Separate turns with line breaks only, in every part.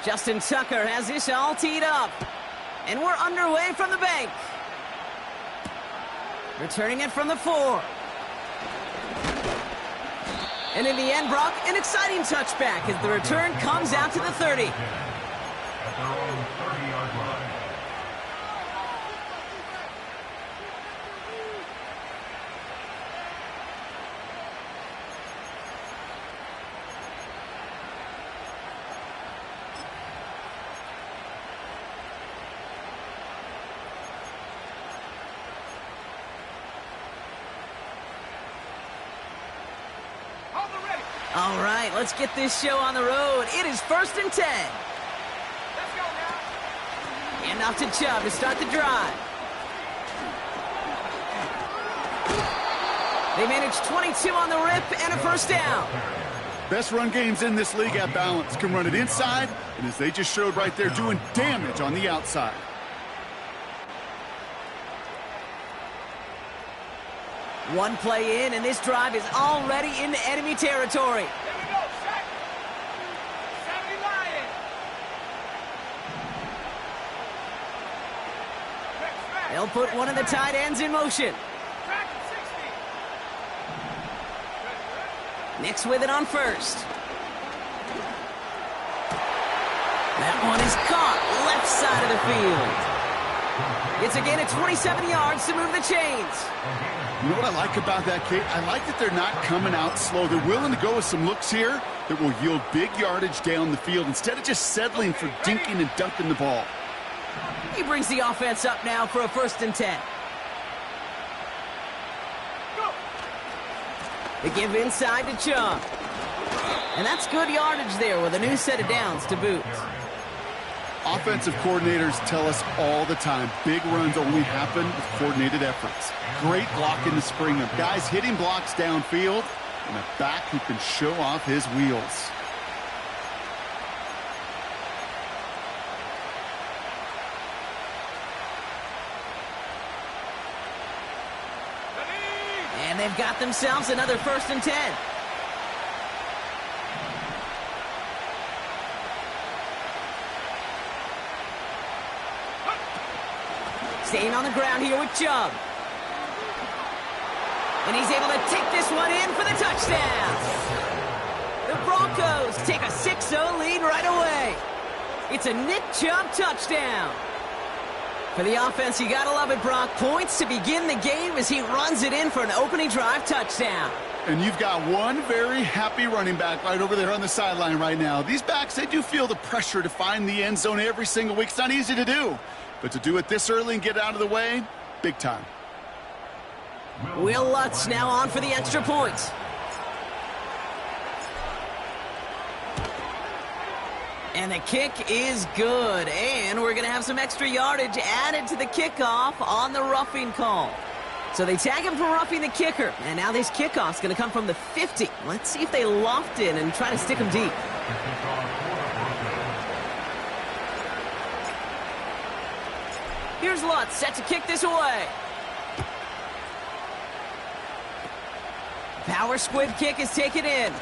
Justin Tucker has this all teed up. And we're underway from the bank. Returning it from the 4. And in the end, Brock, an exciting touchback as the return comes out to the 30.
At their own 30-yard line.
All right, let's get this show on the road. It is 1st and 10.
Let's go now.
And off to Chubb to start the drive. They managed 22 on the rip and a first down.
Best run games in this league at balance. Can run it inside, and as they just showed right there, doing damage on the outside.
One play in, and this drive is already into enemy territory.
Here we go. Set. 70 Lion.
They'll put one of the tight ends in motion.
Track 60.
Nix with it on first. That one is caught left side of the field. It's a gain of 27 yards to move the chains.
You know what I like about that, Kate? I like that they're not coming out slow. They're willing to go with some looks here that will yield big yardage down the field instead of just settling for dinking and dunking the ball.
He brings the offense up now for a 1st and 10.
Go.
They give inside to Chubb. And that's good yardage there with a new set of downs to boot.
Offensive coordinators tell us all the time, big runs only happen with coordinated efforts. Great block in the spring of guys hitting blocks downfield and a back who can show off his wheels.
And they've got themselves another 1st and 10. Staying on the ground here with Chubb. And he's able to take this one in for the touchdown. The Broncos take a 6-0 lead right away. It's a Nick Chubb touchdown. For the offense, you gotta love it, Brock. Points to begin the game as he runs it in for an opening drive touchdown.
And you've got one very happy running back right over there on the sideline right now. These backs, they do feel the pressure to find the end zone every single week. It's not easy to do. But to do it this early and get out of the way, big time.
Will Lutz now on for the extra point. And the kick is good. And we're going to have some extra yardage added to the kickoff on the roughing call. So they tag him for roughing the kicker. And now this kickoff's going to come from the 50. Let's see if they loft in and try to stick him deep. Here's Lutz set to kick this away. Power squib kick is taken in.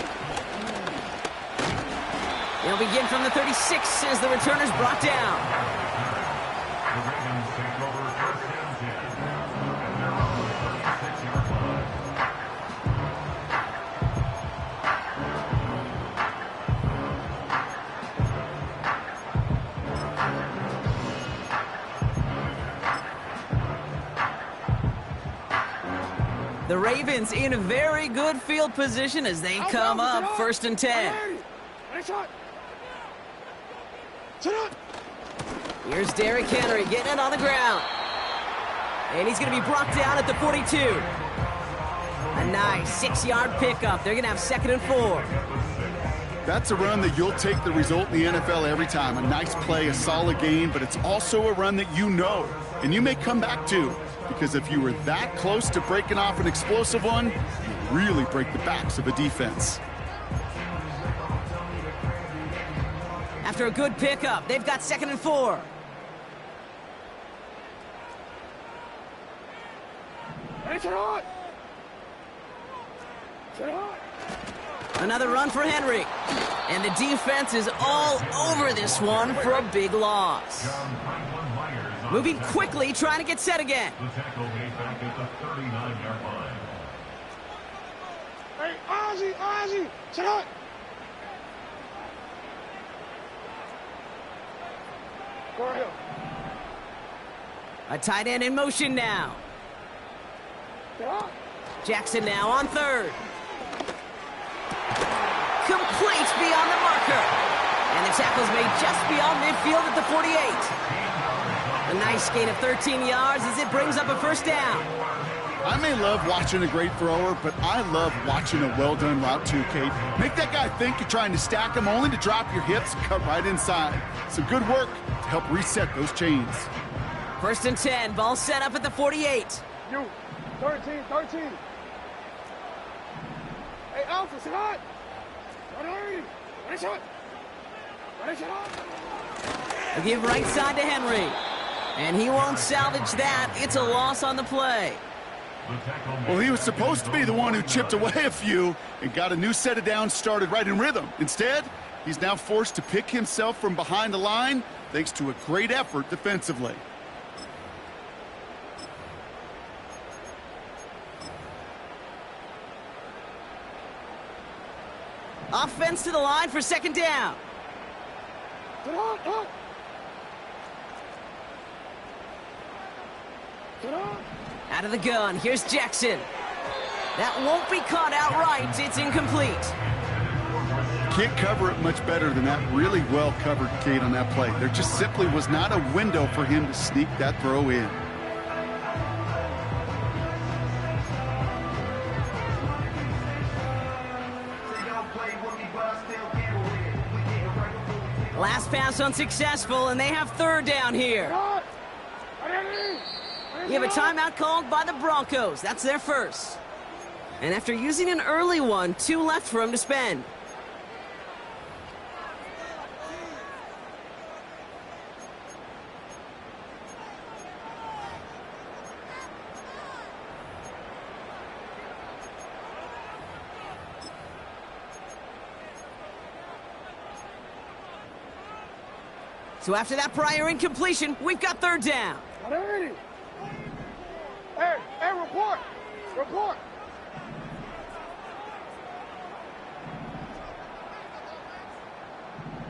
They'll begin from the 36 as the returner's brought down.
The Ravens take over 1st and 10 at their own 36-yard line.
The Ravens in a very good field position as they come up 1st and 10. Here's Derrick Henry getting it on the ground. And he's going to be brought down at the 42. A nice 6-yard pickup. They're going to have 2nd and 4.
That's a run that you'll take the result in the NFL every time. A nice play, a solid gain, but it's also a run that you know, and you may come back to. Because if you were that close to breaking off an explosive one, you really break the backs of a defense.
After a good pickup, they've got 2nd and 4. Another run for Henry. And the defense is all over this one for a big loss.
John Franklin Myers on
Moving
the tackle.
quickly, trying to get set again.
The tackle made back at the 39-yard line.
Hey, Ozzy, sit up. Go ahead.
A tight end in motion now.
Sit up.
Jackson now on third. Complete beyond the marker. And the tackle's made just beyond midfield at the 48. A nice gain of 13 yards as it brings up a first down.
I may love watching a great thrower, but I love watching a well-done route too, Kate. Make that guy think you're trying to stack him only to drop your hips and cut right inside. Some good work to help reset those chains.
First and 10, ball set up at the 48.
You, 13. Hey, Alpha, sit up.
A give right side to Henry. And he won't salvage that. It's a loss on the play.
The tackle made
Well, he was
back
supposed to be the one who chipped away a few and got a new set of downs started right in rhythm. Instead, he's now forced to pick himself from behind the line thanks to a great effort defensively.
Offense to the line for second down.
Sit up. Sit up.
Out of the gun, here's Jackson. That won't be caught outright. It's incomplete.
Can't cover it much better than that. Really well covered, Kate, on that play. There just simply was not a window for him to sneak that throw in.
Last pass unsuccessful, and they have third down here. We have a timeout called by the Broncos. That's their first. And after using an early one, 2 left for him to spend. So after that prior incompletion, we've got third down.
Hey, report.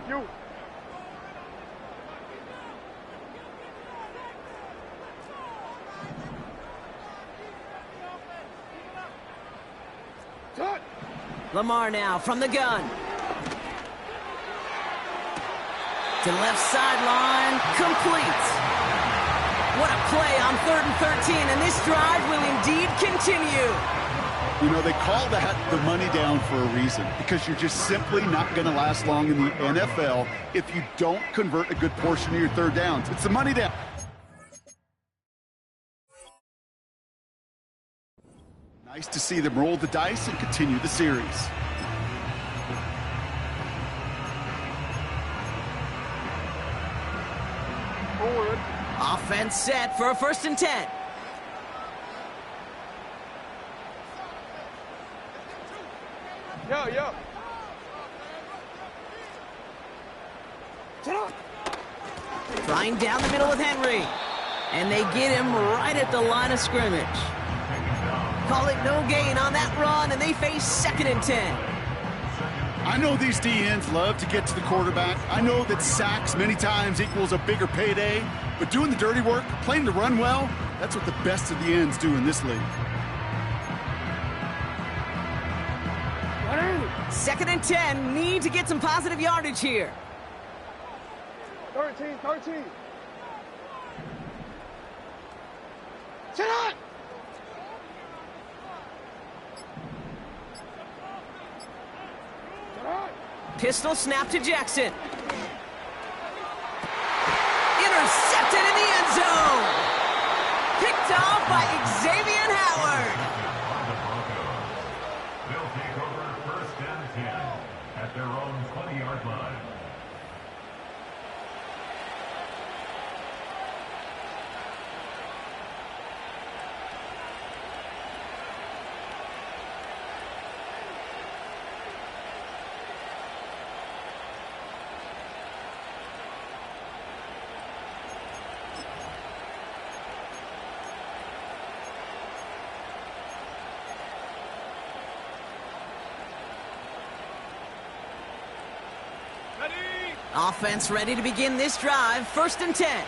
You. Cut.
Lamar now from the gun. To the left sideline, complete. What a play on 3rd and 13, and this drive will indeed continue.
You know, they call that the money down for a reason, because you're just simply not going to last long in the NFL if you don't convert a good portion of your third downs. It's the money down. Nice to see them roll the dice and continue the series.
Forward.
Offense set for a 1st and 10.
Yo. Sit up.
Trying down the middle with Henry. And they get him right at the line of scrimmage. Call it no gain on that run, and they face 2nd and 10.
I know these D-ends love to get to the quarterback. I know that sacks many times equals a bigger payday, but doing the dirty work, playing the run well, that's what the best of the ends do in this league.
2nd and 10, need to get some positive yardage here.
13. Sit up.
Pistol snap to Jackson. Intercepted in the end zone. Picked off by Xavier Howard.
They'll take over 1st and 10 at their own 20-yard line.
Offense ready to begin this drive. 1st and 10.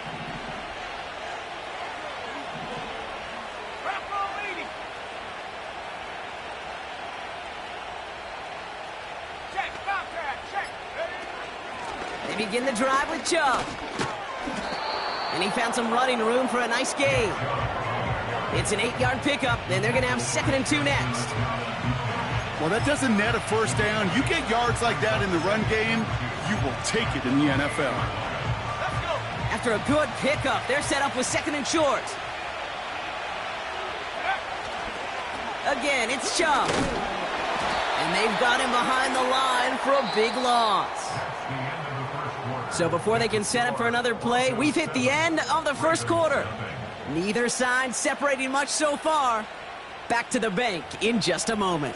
Bronco leading. Check, stop that, check.
They begin the drive with Chubb. And he found some running room for a nice gain. It's an 8-yard pickup, and they're going to have 2nd and 2 next.
Well, that doesn't net a first down. You get yards like that in the run game, you will take it in the NFL.
Let's go.
After a good pickup, they're set up with 2nd and short. Again, it's Chubb. And they've got him behind the line for a big loss. So before they can set up for another play, we've hit the end of the first quarter. Neither side separating much so far. Back to the bank in just a moment.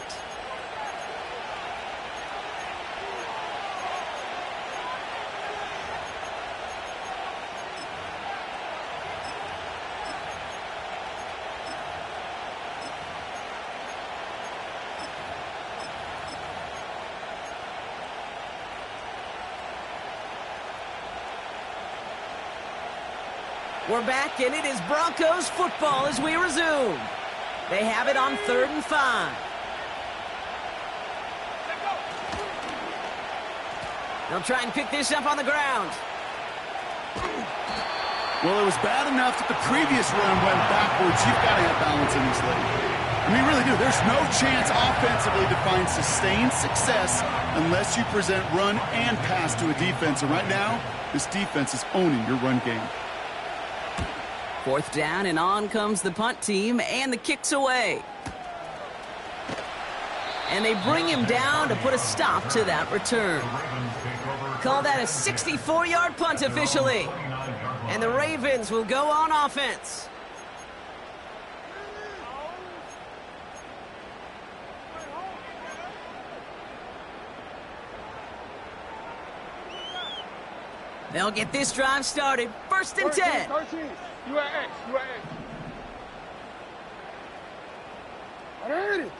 We're back, and it is Broncos football as we resume. They have it on 3rd and 5. They'll try and pick this up on the ground.
Well, it was bad enough that the previous run went backwards. You've got to have balance in this league. I mean, really do. There's no chance offensively to find sustained success unless you present run and pass to a defense. And right now, this defense is owning your run game.
4th down, and on comes the punt team, and the kick's away. And they bring him down to put a stop to that return. Call that a 64-yard punt officially. And the Ravens will go on offense. They'll get this drive started. 1st and 10.
13. You at X. You at X. Alrighty.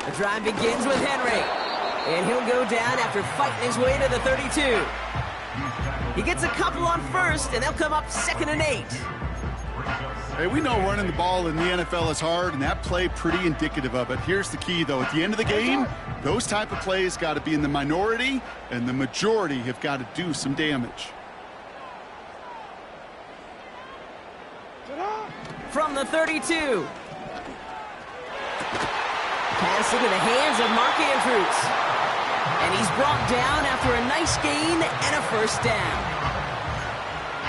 The drive begins with Henry. And he'll go down after fighting his way to the 32. He gets a couple on 1st, and they'll come up 2nd and 8.
Hey, we know running the ball in the NFL is hard, and that play pretty indicative of it. Here's the key, though. At the end of the game, those type of plays got to be in the minority, and the majority have got to do some damage.
From the 32. Pass into the hands of Mark Andrews. And he's brought down after a nice gain and a 1st down.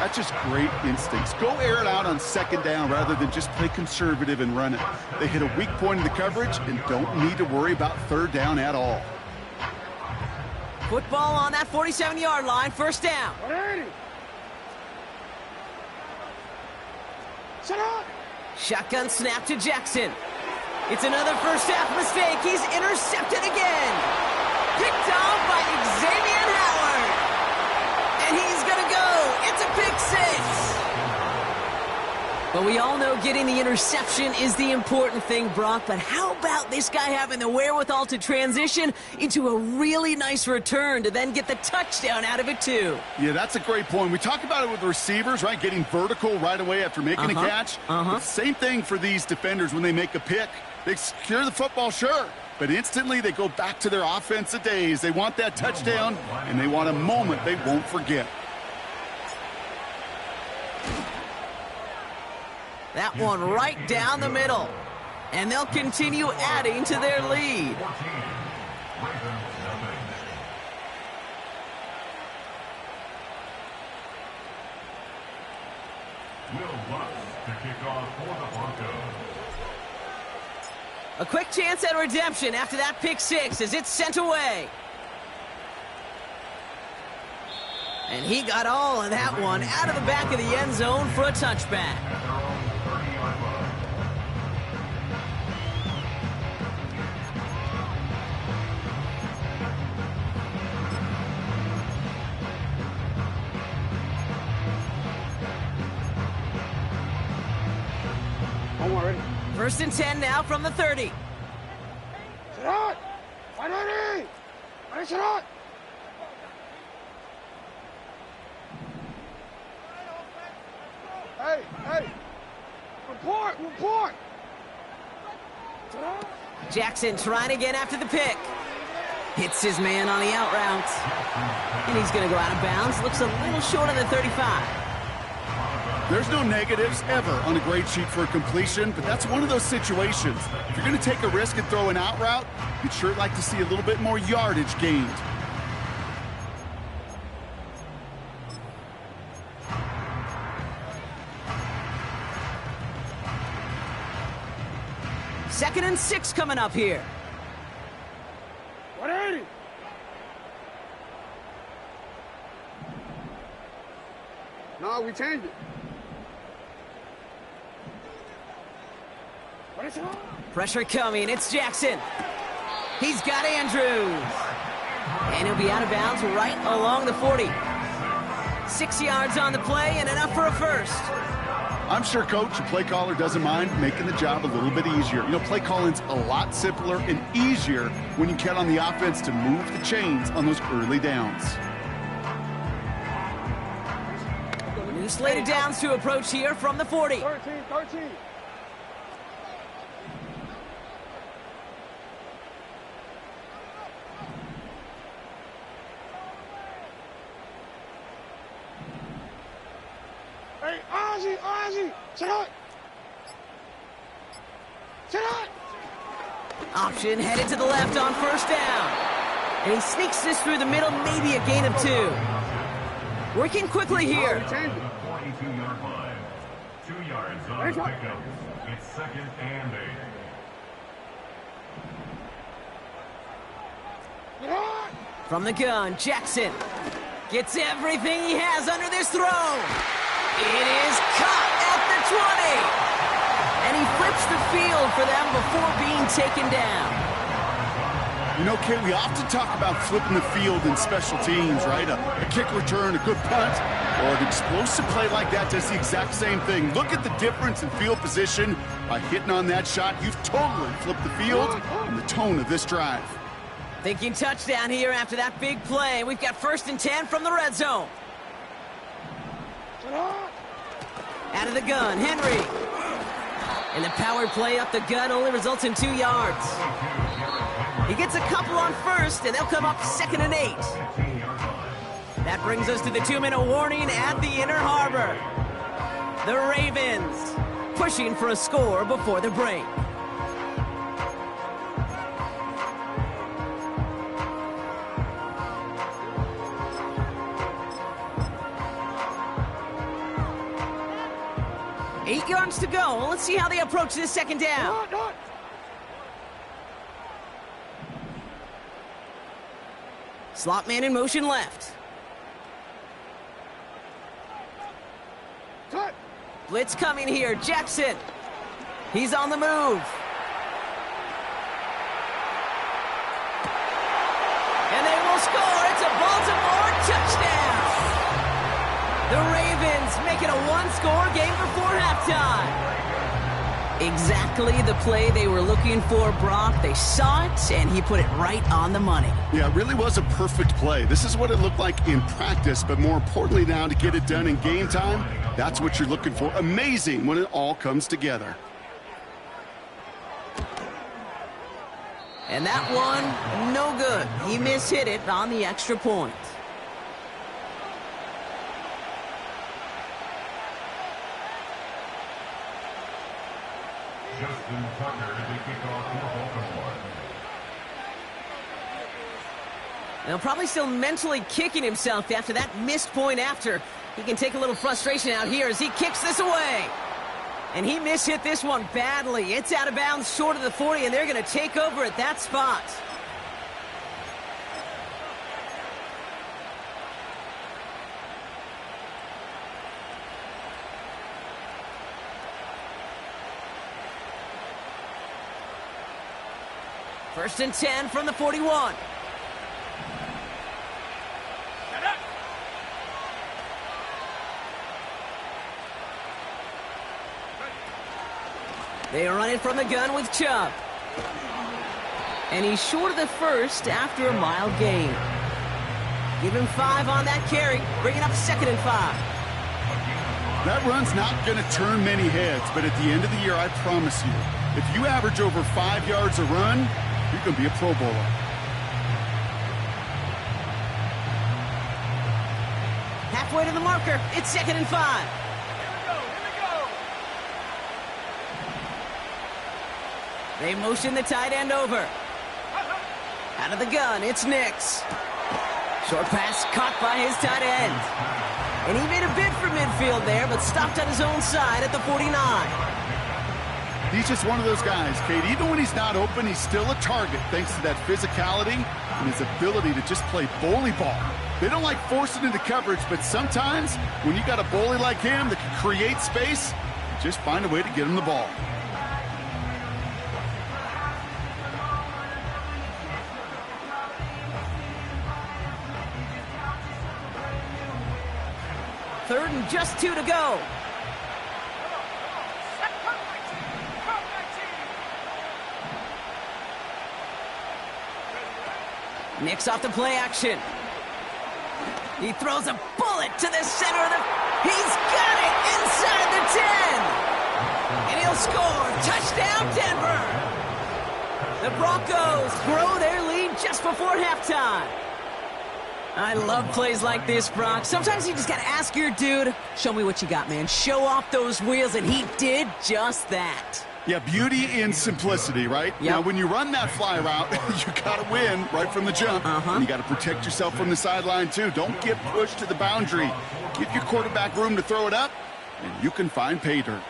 That's just great instincts. Go air it out on 2nd down rather than just play conservative and run it. They hit a weak point in the coverage and don't need to worry about 3rd down at all.
Football on that 47-yard line, 1st down.
Shut up.
Shotgun snap to Jackson. It's another first-half mistake. He's intercepted again. Picked off by Xavier Howard. And he's going to go. It's a pick 6. But we all know getting the interception is the important thing, Brock. But how about this guy having the wherewithal to transition into a really nice return to then get the touchdown out of it, too?
Yeah, that's a great point. We talk about it with receivers, right? Getting vertical right away after making a catch. But same thing for these defenders when they make a pick. They secure the football, sure. But instantly they go back to their offensive days. They want that touchdown, and they want a moment they won't forget.
That one right down the middle. And they'll continue adding to their lead.
Will Lutz to kick off for the Broncos.
A quick chance at redemption after that pick 6 as it's sent away. And he got all of that one out of the back of the end zone for a touchback.
Don't worry.
First and 10 now from the 30.
Shot! Ready! Ready, shot! Hey, hey! Report!
Jackson trying again after the pick. Hits his man on the out route. And he's going to go out of bounds. Looks a little short of the 35.
There's no negatives ever on a grade sheet for a completion, but that's one of those situations. If you're going to take a risk and throw an out route, you'd sure like to see a little bit more yardage gained.
Second and 6 coming up here.
180! No, we changed it. Ready, shot!
Pressure coming. It's Jackson. He's got Andrews. And he'll be out of bounds right along the 40. 6 yards on the play and enough for a first.
I'm sure coach and play caller doesn't mind making the job a little bit easier. You know, play calling's a lot simpler and easier when you count on the offense to move the chains on those early downs.
New slate of downs to approach here from the 40.
13. Hey, Ozzy! Shot!
Option headed to the left on first down. And he sneaks this through the middle, maybe a gain of 2. Working quickly here.
42-yard line. 2 yards on the pickup. It's second and 8.
From the gun, Jackson gets everything he has under this throw. It is caught at the 20. And he flips the field for them before being taken down.
You know, Kate, we often talk about flipping the field in special teams, right? A kick return, a good punt, or an explosive play like that does the exact same thing. Look at the difference in field position. By hitting on that shot, you've totally flipped the field and the tone of this drive.
Thinking touchdown here after that big play. We've got first and 10 from the red zone. Out of the gun, Henry. And the power play up the gut only results in 2 yards. He gets a couple on first, and they'll come up second and 8. That brings us to the 2-minute warning at the Inner Harbor. The Ravens pushing for a score before the break. Eight yards to go. Let's see how they approach this second down. Slot man in motion left. Blitz coming here. Jackson. He's on the move. And they will score. It's a Baltimore touchdown. The Ravens make it a one-score game before halftime. Exactly the play they were looking for, Brock. They saw it, and he put it right on the money.
Yeah, it really was a perfect play. This is what it looked like in practice, but more importantly now to get it done in game time, that's what you're looking for. Amazing when it all comes together.
And that one, no good. He mishit it on the extra point.
Justin Tucker to kick off for Baltimore.
Now, probably still mentally kicking himself after that missed point after. He can take a little frustration out here as he kicks this away. And he mishit this one badly. It's out of bounds short of the 40, and they're going to take over at that spot. First and 10 from the 41. They run it from the gun with Chubb. And he's short of the first after a mile gain. Give him 5 on that carry, bringing up 2nd and 5.
That run's not going to turn many heads, but at the end of the year, I promise you, if you average over 5 yards a run, you're going to be a Pro Bowler.
Halfway to the marker, it's 2nd and 5.
Here we go.
They motion the tight end over. Out of the gun, it's Nix. Short pass caught by his tight end. And he made a bid for midfield there, but stopped on his own side at the 49.
He's just one of those guys, Kate. Even when he's not open, he's still a target thanks to that physicality and his ability to just play bully ball. They don't like forcing into coverage, but sometimes when you got a bully like him that can create space, just find a way to get him the ball.
Third and just 2 to go. Nix off the play action. He throws a bullet to the center of the... He's got it inside the 10. And he'll score. Touchdown, Denver. The Broncos grow their lead just before halftime. I love plays like this, Brock. Sometimes you just got to ask your dude, show me what you got, man. Show off those wheels, and he did just that.
Yeah, beauty in simplicity, right?
Yep.
Now, when you run that fly route, you got to win right from the jump. And you got to protect yourself from the sideline, too. Don't get pushed to the boundary. Give your quarterback room to throw it up, and you can find pay dirt.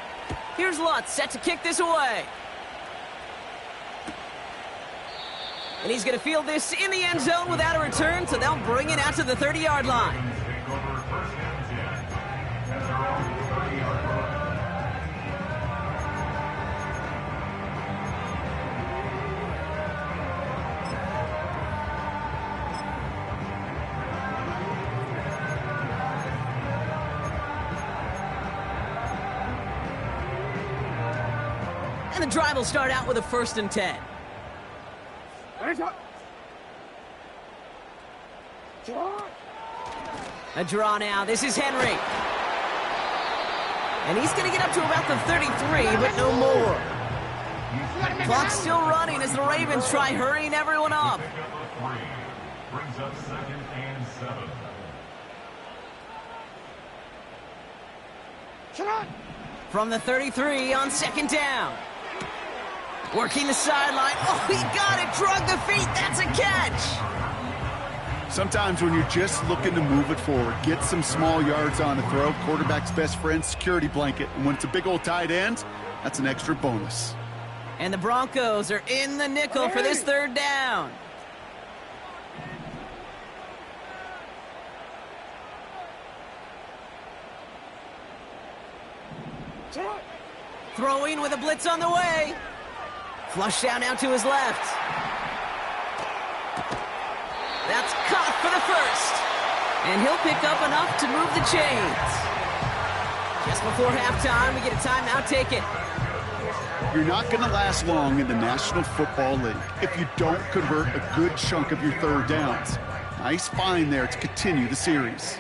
Here's Lutz set to kick this away. And he's going to field this in the end zone without a return, so they'll bring it out to the 30-yard line.
Take over 1st and 10. And they're on the 30-yard line.
And the drive will start out with a 1st and 10. A draw now. This is Henry. And he's going to get up to about the 33, but no more. Clock's still running as the Ravens try hurrying everyone up.
Pickup of 3. Brings up 2nd and 7.
From the 33 on 2nd down. Working the sideline. Oh, he got it. Drug the feet. That's a catch.
Sometimes when you're just looking to move it forward, get some small yards on a throw, quarterback's best friend, security blanket. And when it's a big old tight end, that's an extra bonus.
And the Broncos are in the nickel for this 3rd down. Throwing with a blitz on the way. Flush down now to his left. That's caught for the 1st. And he'll pick up enough to move the chains. Just before halftime, we get a timeout taken.
You're not going to last long in the National Football League if you don't convert a good chunk of your 3rd downs. Nice find there to continue the series.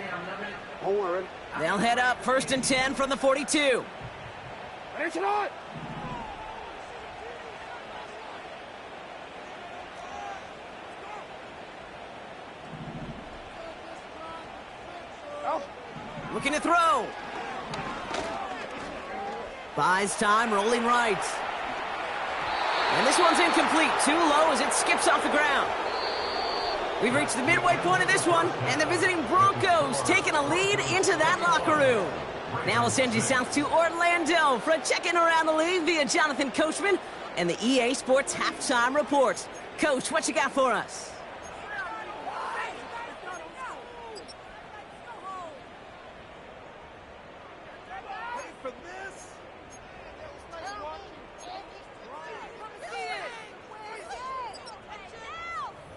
They'll head up 1st and 10 from the 42. Looking to throw. Buys time, rolling right. And this one's incomplete. Too low as it skips off the ground. We've reached the midway point of this one, and the visiting Broncos taking a lead into that locker room. Now we'll send you south to Orlando for a check-in around the league via Jonathan Coachman and the EA Sports Halftime Report. Coach, what you got for us?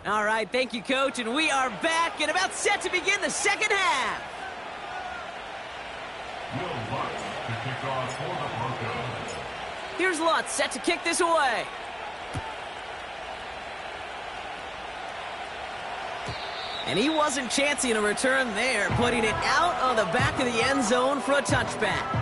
All right, thank you, Coach, and we are back and about set to begin the 2nd half.
Will Lutz to kick off for the Broncos.
Here's Here's Lutz set to kick this away. And he wasn't chancing a return there, putting it out on the back of the end zone for a touchback.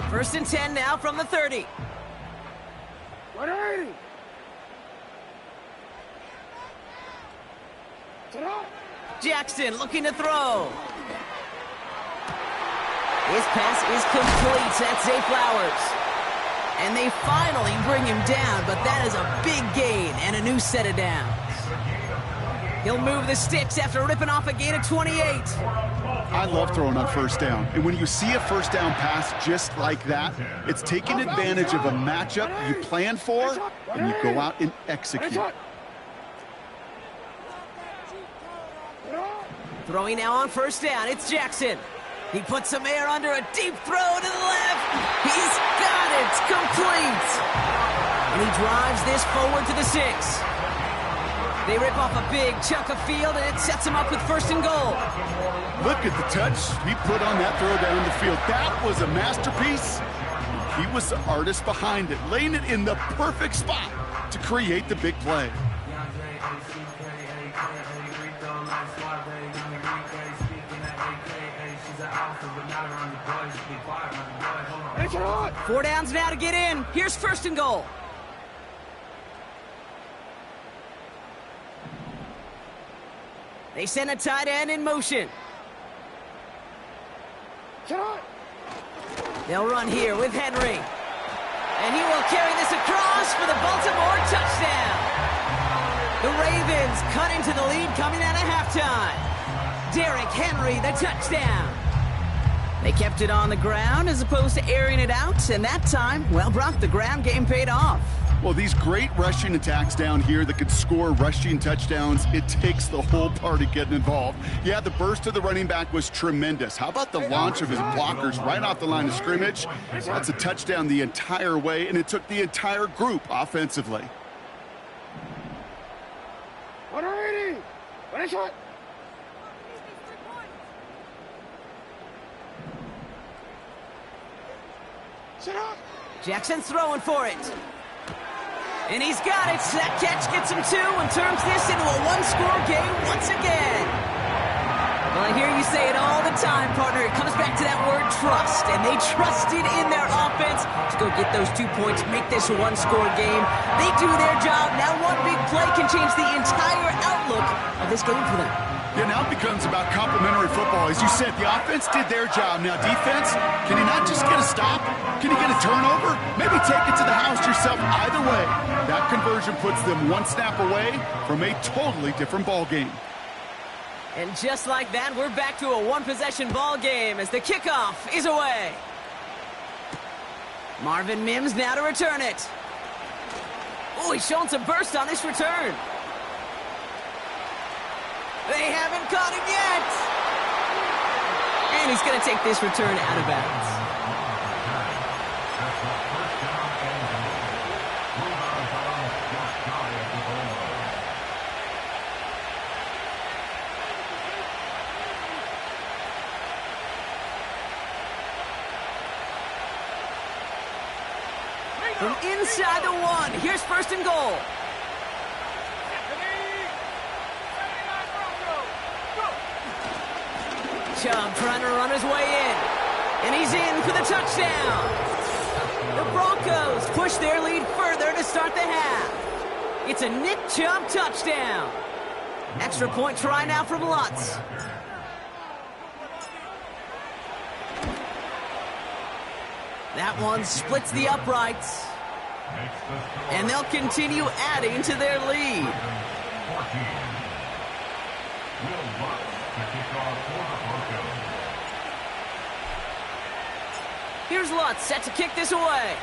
First and 10 now from the 30.
180.
Jackson looking to throw. His pass is complete. That's Zay Flowers. And they finally bring him down, but that is a big gain and a new set of downs. He'll move the sticks after ripping off a gain of 28.
I love throwing on first down. And when you see a first down pass just like that, it's taking advantage of a matchup you plan for, and you go out and execute.
Throwing now on first down, it's Jackson. He puts some air under a deep throw to the left. He's got it, complete. And he drives this forward to the 6. They rip off a big chunk of field, and it sets him up with first and goal.
Look at the touch he put on that throw down the field. That was a masterpiece. He was the artist behind it, laying it in the perfect spot to create the big play.
Four downs now to get in. Here's first and goal. They send a tight end in motion. They'll run here with Henry. And he will carry this across for the Baltimore touchdown. The Ravens cut into the lead coming out of halftime. Derrick Henry, the touchdown. They kept it on the ground as opposed to airing it out, and that time, well, Brock, the ground game paid off.
Well, these great rushing attacks down here that could score rushing touchdowns, it takes the whole party getting involved. Yeah, the burst of the running back was tremendous. How about the launch of his blockers right off the line of scrimmage? That's a touchdown the entire way, and it took the entire group offensively.
180. What is it?
Jackson's throwing for it. And he's got it. That catch gets him 2 and turns this into a one-score game once again. Well, I hear you say it all the time, partner. It comes back to that word trust. And they trusted in their offense to go get those 2 points, make this a one-score game. They do their job. Now one big play can change the entire outlook of this game for them.
Yeah, now it becomes about complementary football. As you said, the offense did their job. Now defense, can you not just get a stop? Can you get a turnover? Maybe take it to the house yourself. Either way, that conversion puts them one snap away from a totally different ball game.
And just like that, we're back to a one-possession ball game as the kickoff is away. Marvin Mims now to return it. Oh, he's showing some burst on this return. They haven't caught him yet. And he's going to take this return out of bounds. From inside the 1, here's first and goal. Chubb trying to run his way in. And he's in for the touchdown. The Broncos push their lead further to start the half. It's a Nick Chubb touchdown. Extra point try now from Lutz. That one splits the uprights. And they'll continue adding to their lead. Here's Lutz set to kick this away.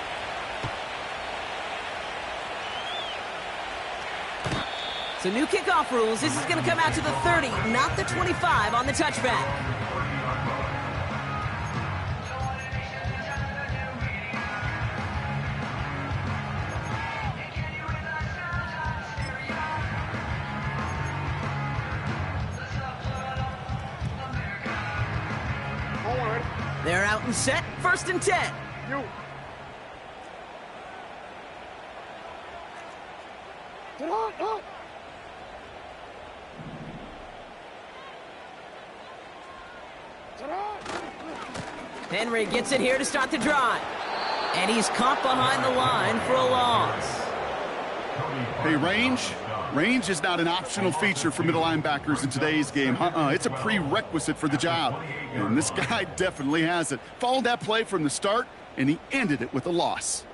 So new kickoff rules. This is going to come out to the 30, not the 25 on the touchback. out and set. 1st and 10.
You. Get on.
Henry gets it here to start the drive. And he's caught behind the line for a loss.
Hey, range is not an optional feature for middle linebackers in today's game. It's a prerequisite for the job. And this guy definitely has it. Followed that play from the start, and he ended it with a loss.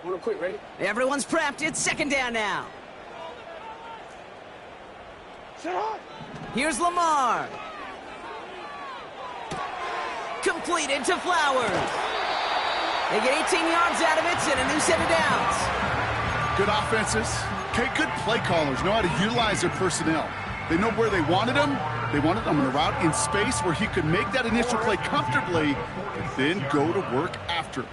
Real quick, ready?
Everyone's prepped. It's 2nd down now.
Sit on.
Here's Lamar. Completed to Flowers. They get 18 yards out of it and a new set of downs.
Good offenses. Okay, good play callers know how to utilize their personnel. They know where they wanted him. They wanted him on a route in space where he could make that initial play comfortably and then go to work after.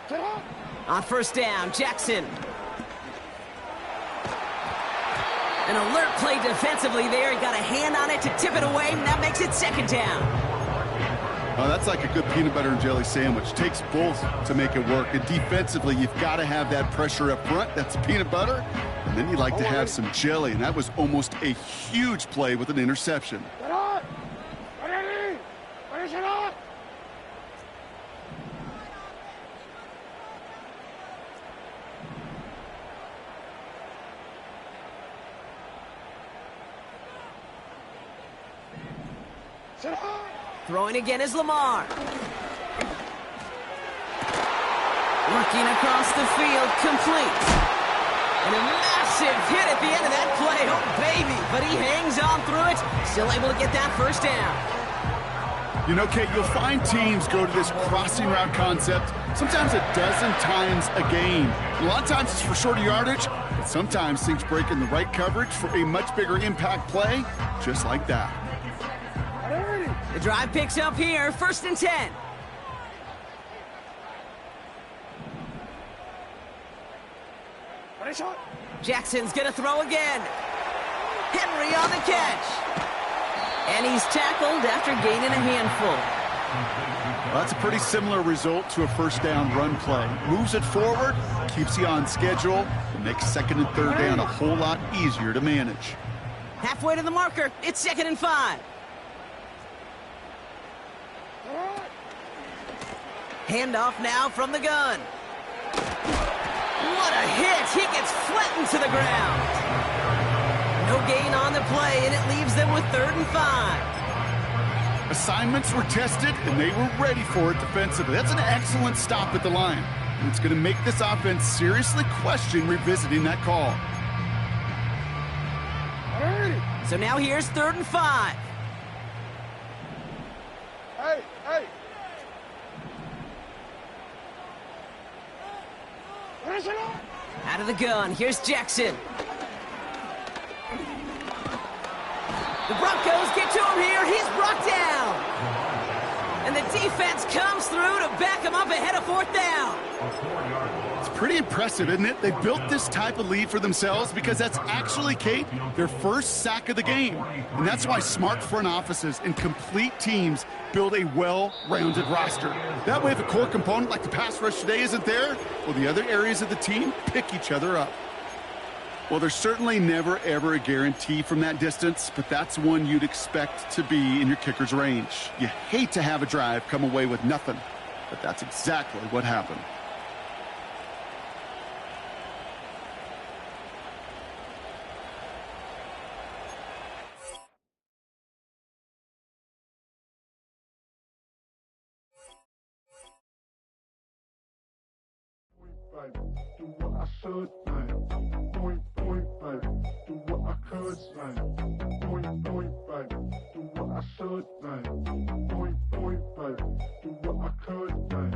Sit on.
On 1st down, Jackson. An alert play defensively there. He got a hand on it to tip it away, and that makes it 2nd down.
Oh, that's like a good peanut butter and jelly sandwich. Takes both to make it work. And defensively, you've got to have that pressure up front. That's peanut butter. And then you like to have some jelly. And that was almost a huge play with an interception.
Get on. Ready? Ready, sit on. Sit on.
Throwing again is Lamar. Working across the field, complete. And a massive hit at the end of that play. Oh, baby. But he hangs on through it. Still able to get that 1st down.
You know, Kate, you'll find teams go to this crossing route concept sometimes a dozen times a game. And a lot of times it's for shorter yardage, but sometimes things break in the right coverage for a much bigger impact play, just like that.
The drive picks up here, 1st and 10.
Ready, shot.
Jackson's gonna throw again. Henry on the catch. And he's tackled after gaining a handful.
Well, that's a pretty similar result to a 1st down run play. Moves it forward, keeps you on schedule, and makes 2nd and 3rd down a whole lot easier to manage.
Halfway to the marker, it's 2nd and 5. Handoff now from the gun. What a hit! He gets flattened to the ground. No gain on the play, and it leaves them with 3rd and 5.
Assignments were tested, and they were ready for it defensively. That's an excellent stop at the line. And it's going to make this offense seriously question revisiting that call.
So now here's 3rd and 5.
Hey. Ready, sit on.
Out of the gun, here's Jackson. The Broncos get to him here. He's brought down. And the defense comes through to back him up ahead of 4th down.
It's pretty impressive, isn't it? They built this type of lead for themselves because that's actually, Kate, their 1st sack of the game. And that's why smart front offices and complete teams build a well-rounded roster. That way, if a core component like the pass rush today isn't there, well, the other areas of the team pick each other up. Well, there's certainly never, ever a guarantee from that distance, but that's one you'd expect to be in your kicker's range. You hate to have a drive come away with nothing, but that's exactly what happened.
Do what I should, man. Point, baby. Do what I could, man. Point, baby. Do what I should, man. Point, baby. Do what I could, man.